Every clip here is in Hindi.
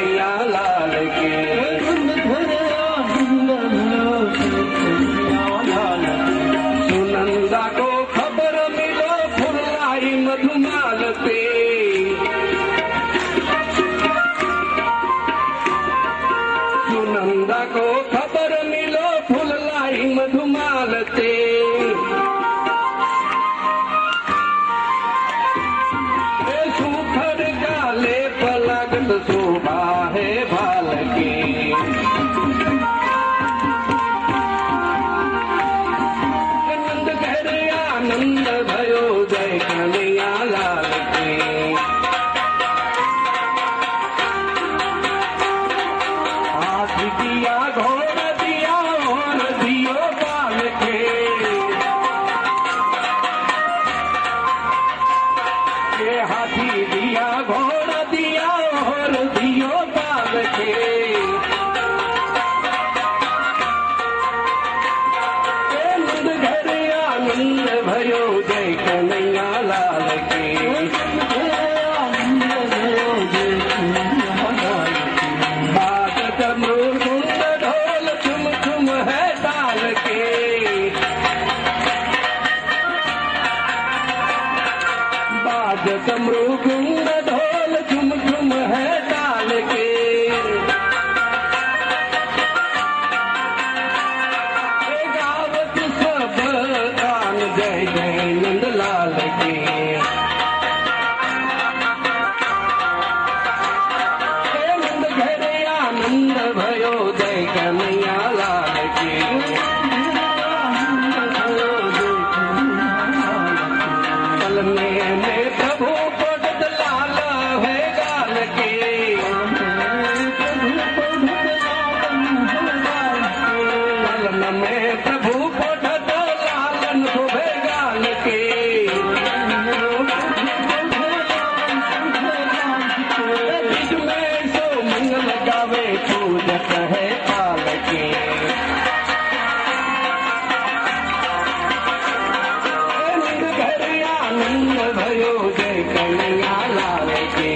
कन्हैया लाल की। सुनंदा को खबर मिलो फुलाई मधुमाल पे। सुनंदा को खबर मिलो फुलाई मधुमाल पे। सूखर गाले पलगत शोभा है भाल की। नंद घर आनंद भयो जय कन्हैया लाल की। हाथी दिया घोड़ा दिया और दियो बाल के। हाथी दिया घोड़ा दिया और दियो बाल के। नंद घर आनंद भयो जय कन्हैया लाल की। बाजत मृदुंग ढोल झुम झुम है ताल के। बाजत मृदुंग ढोल झुम झुम है ताल के। गावत सब गान जय जय नंद लाल की। नंद घर आनंद भयो जय कन्हैया लाल की। चलने में प्रभु पढ़त लाल है गाल के। चलन में प्रभु पढ़त लालन शोभे गाल के। बीच में सो मंगल गावे पूजत है पाल के। नंद घर आनंद भयो जय कन्हैया लाल की।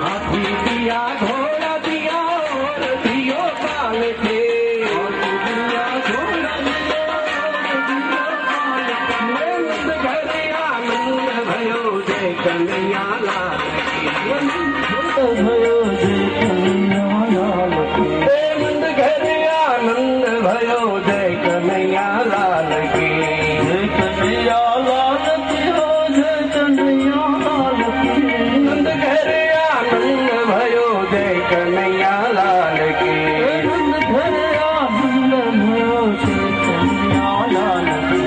हाथी दिया घोड़ा दिया और दियो बाल के। नंद घर आनंद भयो जय कन्हैया लाल की। नंद घर आनंद भयो जय कन्हैया लाल की। जय कन्हैया लाल की हो जय कन्हैया लाल की। नंद घर आनंद भयो जय कन्हैया लाल की। नंद घर आनंद भयो जय कन्हैया लाल की।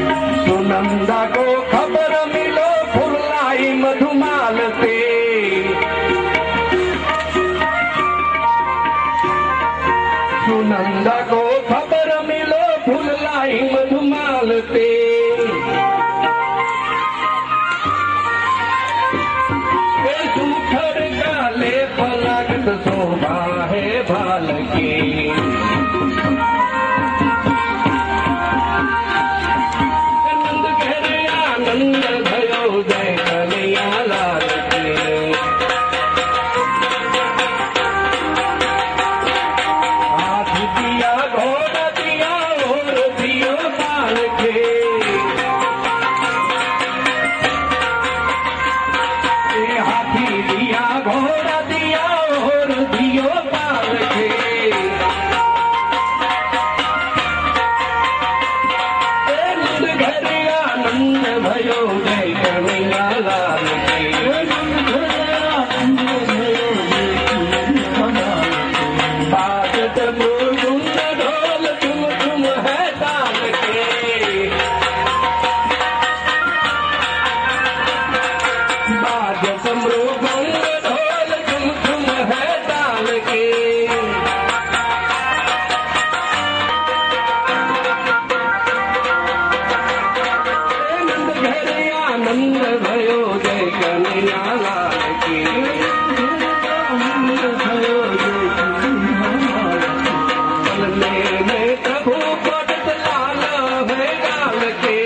सुनंदा को खबर मिलो फुलाई मधुमाल पे। सुनंदा को खबर मिलो फुलाई मधुमाल पे। सूखर गाले पलगत शोभा है भाल की। नंद घर आनंद भयो जय कन्हैया लाल की। हाथी दिया घोड़ा दिया और दियो बाल के। हाथी दिया घोड़ा दिया और दियो बाल के। नंद घर आनंद भयो जय कन्हैया लाल की। बाजत मृदुंग ढोल झुम झुम है ताल के। बाजत मृदुंग ढोल झुम झुम है ताल के। नंद घर आनंद भयो जय कन्हैया लाल की। चलने में प्रभु पढ़त लाल है गाल के।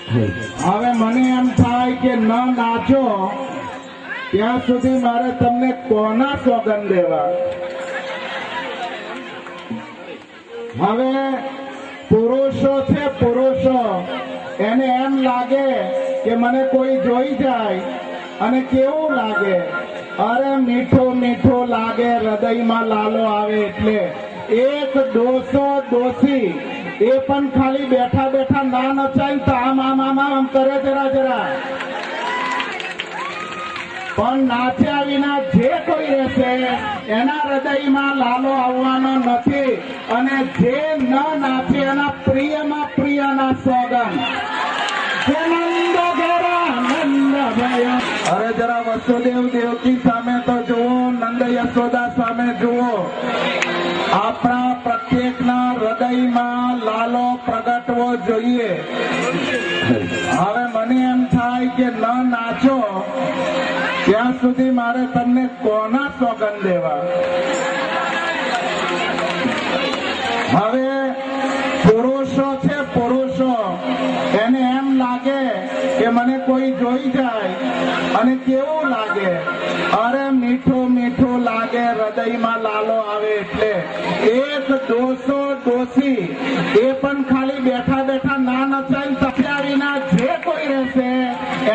હવે મને એમ થાય કે ન નાચો ત્યાં સુધી મારે તમને કોના સોગંદ દેવા? હવે પુરુષો છે, પુરુષો એને એમ લાગે કે મને કોઈ જોઈ જાય અને કેવું લાગે, અરે મીઠું મીઠું લાગે, હૃદયમાં લાલો આવે. એટલે એક ડોસો ડોસી એ પણ ખાલી બેઠા બેઠા ના નચાય તો આમ કરે જરા જરા, પણ નાચ્યા વિના જે કોઈ રહેશે એના હૃદયમાં લાલો આવવાનો નથી. અને જે ન નાચે એના પ્રિયમાં પ્રિયના સોગંદ. અરે જરા વસુદેવ દેવકી સામે તો જુઓ, નંદ યશોદા સામે જુઓ. આપણા પ્રત્યેકના હૃદયમાં લાલો પ્રગટવો જોઈએ. હવે મને એમ થાય કે ન નાચો ત્યાં સુધી મારે તમને કોના સોગંદ દેવા? હવે પુરુષો છે, પુરુષો એને એમ લાગે કે મને કોઈ જોઈ જાય અને કેવું લાગે, અરે મીઠું મીઠું લાગે, હૃદયમાં લાલો આવે. એટલે એક ડોસો ડોસી એ પણ ખાલી બેઠા બેઠા ના નચાય તપ્યા વિના જે કોઈ રહેશે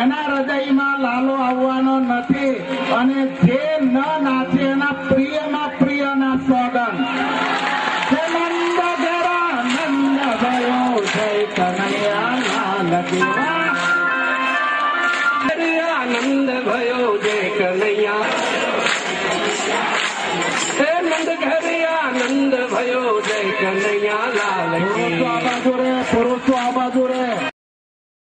એના હૃદયમાં લાલો આવવાનો નથી. અને જે ન નાચે એના પ્રિયમાં પ્રિયના સોગંદ. નંદ ભયો જય કનૈયા લાલ કી.